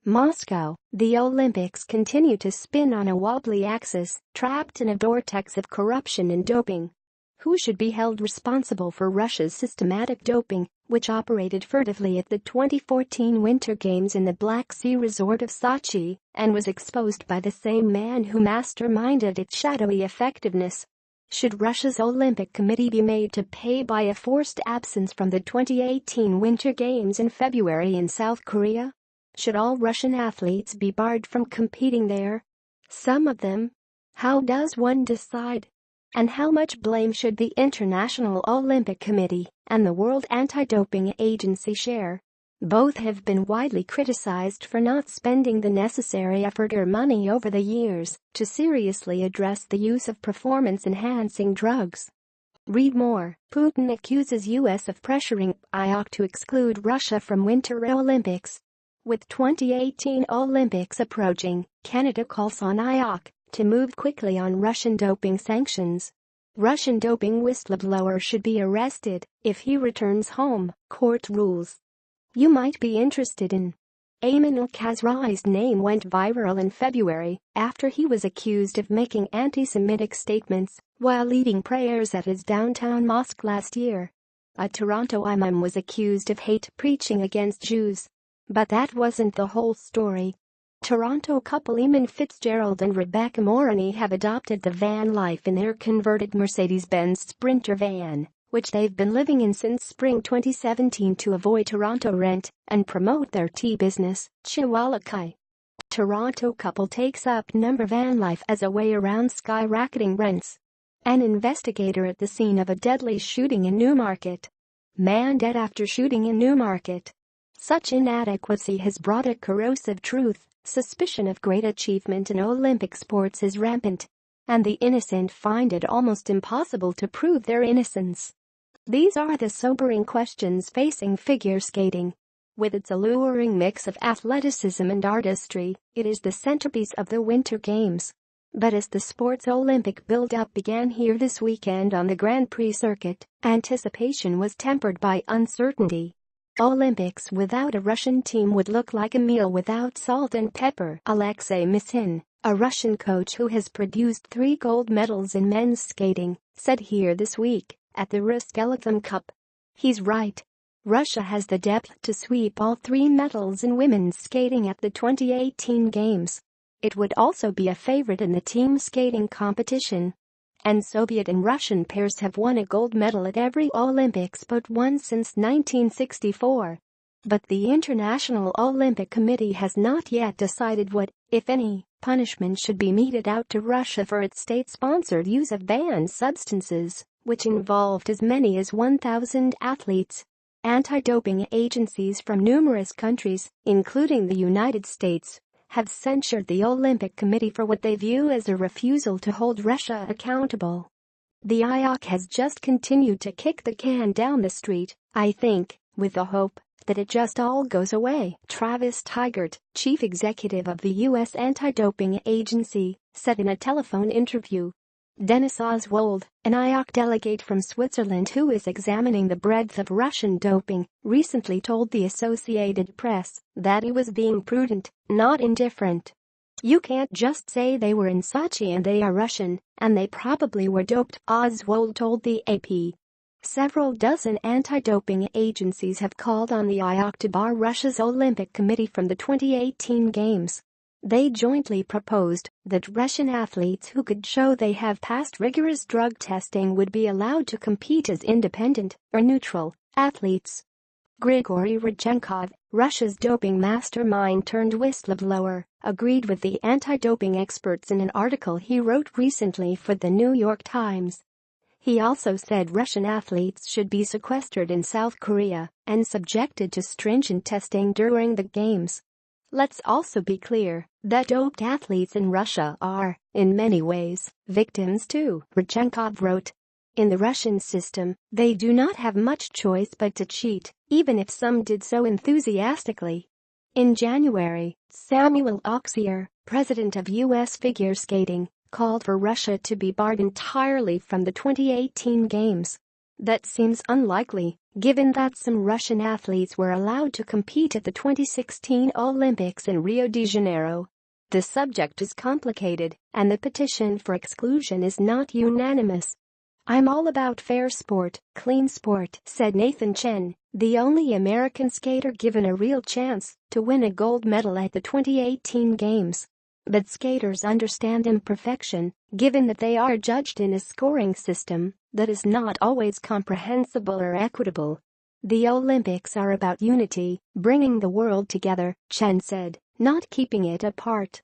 Moscow, the Olympics continue to spin on a wobbly axis, trapped in a vortex of corruption and doping. Who should be held responsible for Russia's systematic doping, which operated furtively at the 2014 Winter Games in the Black Sea resort of Sochi and was exposed by the same man who masterminded its shadowy effectiveness? Should Russia's Olympic Committee be made to pay by a forced absence from the 2018 Winter Games in February in South Korea? Should all Russian athletes be barred from competing there? Some of them? How does one decide? And how much blame should the International Olympic Committee and the World Anti-Doping Agency share? Both have been widely criticized for not spending the necessary effort or money over the years to seriously address the use of performance-enhancing drugs. Read more. Putin accuses U.S. of pressuring IOC to exclude Russia from Winter Olympics. With 2018 Olympics approaching, Canada calls on IOC to move quickly on Russian doping sanctions. Russian doping whistleblower should be arrested if he returns home, court rules. You might be interested in. Ayman al-Khazrai's name went viral in February after he was accused of making anti-Semitic statements while leading prayers at his downtown mosque last year. A Toronto imam was accused of hate preaching against Jews. But that wasn't the whole story. Toronto couple Eamon Fitzgerald and Rebecca Moroney have adopted the van life in their converted Mercedes-Benz Sprinter van, which they've been living in since spring 2017 to avoid Toronto rent and promote their tea business, Chihuahua. Toronto couple takes up number van life as a way around skyrocketing rents. An investigator at the scene of a deadly shooting in Newmarket. Man dead after shooting in Newmarket. Such inadequacy has brought a corrosive truth. Suspicion of great achievement in Olympic sports is rampant, and the innocent find it almost impossible to prove their innocence. These are the sobering questions facing figure skating. With its alluring mix of athleticism and artistry, it is the centerpiece of the Winter Games. But as the sport's Olympic build-up began here this weekend on the Grand Prix circuit, anticipation was tempered by uncertainty. Olympics without a Russian team would look like a meal without salt and pepper. Alexei Misin, a Russian coach who has produced 3 gold medals in men's skating, said here this week at the Russkelathon Cup. He's right. Russia has the depth to sweep all 3 medals in women's skating at the 2018 Games. It would also be a favorite in the team skating competition. And Soviet and Russian pairs have won a gold medal at every Olympics but one since 1964. But the International Olympic Committee has not yet decided what, if any, punishment should be meted out to Russia for its state-sponsored use of banned substances, which involved as many as 1,000 athletes. Anti-doping agencies from numerous countries, including the United States, have censured the Olympic Committee for what they view as a refusal to hold Russia accountable. The IOC has just continued to kick the can down the street, I think, with the hope that it just all goes away. Travis Tigert, chief executive of the U.S. Anti-Doping Agency, said in a telephone interview. Dennis Oswald, an IOC delegate from Switzerland who is examining the breadth of Russian doping, recently told the Associated Press that he was being prudent, not indifferent. You can't just say they were in Sochi and they are Russian, and they probably were doped, Oswald told the AP. Several dozen anti-doping agencies have called on the IOC to bar Russia's Olympic Committee from the 2018 Games. They jointly proposed that Russian athletes who could show they have passed rigorous drug testing would be allowed to compete as independent or neutral athletes. Grigory Rodchenkov, Russia's doping mastermind turned whistleblower, agreed with the anti-doping experts in an article he wrote recently for the New York Times. He also said Russian athletes should be sequestered in South Korea and subjected to stringent testing during the Games. Let's also be clear that doped athletes in Russia are, in many ways, victims too, Rodchenkov wrote. In the Russian system, they do not have much choice but to cheat, even if some did so enthusiastically. In January, Samuel Auxier, president of U.S. figure skating, called for Russia to be barred entirely from the 2018 Games. That seems unlikely, given that some Russian athletes were allowed to compete at the 2016 Olympics in Rio de Janeiro. The subject is complicated, and the petition for exclusion is not unanimous. "I'm all about fair sport, clean sport," said Nathan Chen, the only American skater given a real chance to win a gold medal at the 2018 Games. But skaters understand imperfection, given that they are judged in a scoring system that is not always comprehensible or equitable. "The Olympics are about unity, bringing the world together," Chen said, "not keeping it apart.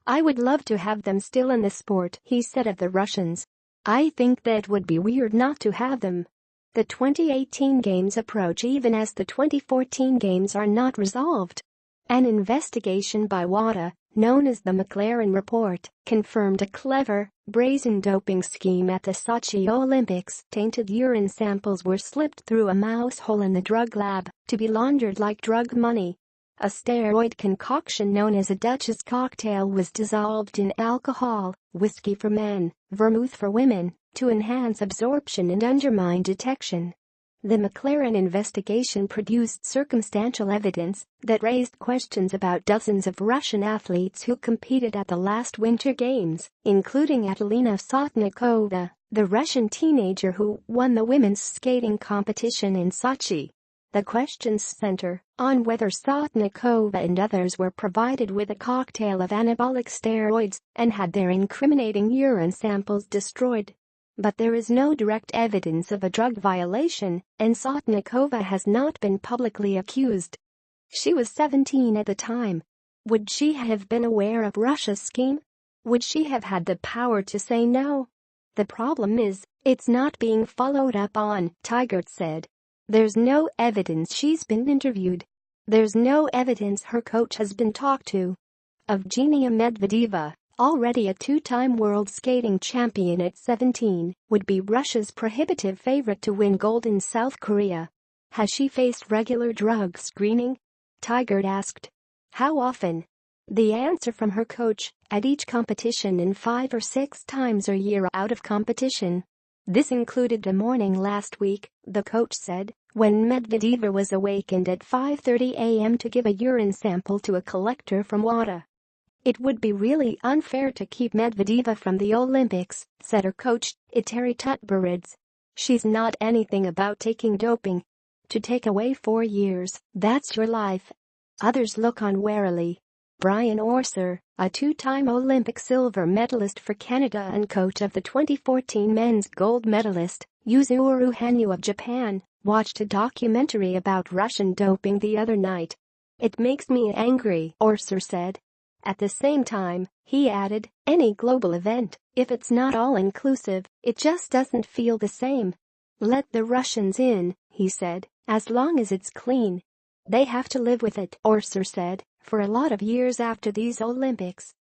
I would love to have them still in the sport," he said of the Russians. "I think that would be weird not to have them." The 2018 Games approach even as the 2014 Games are not resolved. An investigation by WADA, known as the McLaren Report, confirmed a clever, brazen doping scheme at the Sochi Olympics. Tainted urine samples were slipped through a mouse hole in the drug lab to be laundered like drug money. A steroid concoction known as a Dutch's cocktail was dissolved in alcohol, whiskey for men, vermouth for women, to enhance absorption and undermine detection. The McLaren investigation produced circumstantial evidence that raised questions about dozens of Russian athletes who competed at the last Winter Games, including Adelina Sotnikova, the Russian teenager who won the women's skating competition in Sochi. The questions center on whether Sotnikova and others were provided with a cocktail of anabolic steroids and had their incriminating urine samples destroyed. But there is no direct evidence of a drug violation, and Sotnikova has not been publicly accused. She was 17 at the time. Would she have been aware of Russia's scheme? Would she have had the power to say no? The problem is, it's not being followed up on, Tigert said. There's no evidence she's been interviewed. There's no evidence her coach has been talked to. Evgenia Medvedeva, already a two-time world skating champion at 17, would be Russia's prohibitive favorite to win gold in South Korea. Has she faced regular drug screening? Tigert asked. How often? The answer from her coach, at each competition and 5 or 6 times a year out of competition. This included a morning last week, the coach said, when Medvedeva was awakened at 5:30 a.m. to give a urine sample to a collector from WADA. It would be really unfair to keep Medvedeva from the Olympics, said her coach, Iteri Tutberidze. She's not anything about taking doping. To take away 4 years, that's your life. Others look on warily. Brian Orser, a two-time Olympic silver medalist for Canada and coach of the 2014 men's gold medalist, Yuzuru Hanyu of Japan, watched a documentary about Russian doping the other night. It makes me angry, Orser said. At the same time, he added, any global event, if it's not all-inclusive, it just doesn't feel the same. Let the Russians in, he said, as long as it's clean. They have to live with it, Orser said, for a lot of years after these Olympics.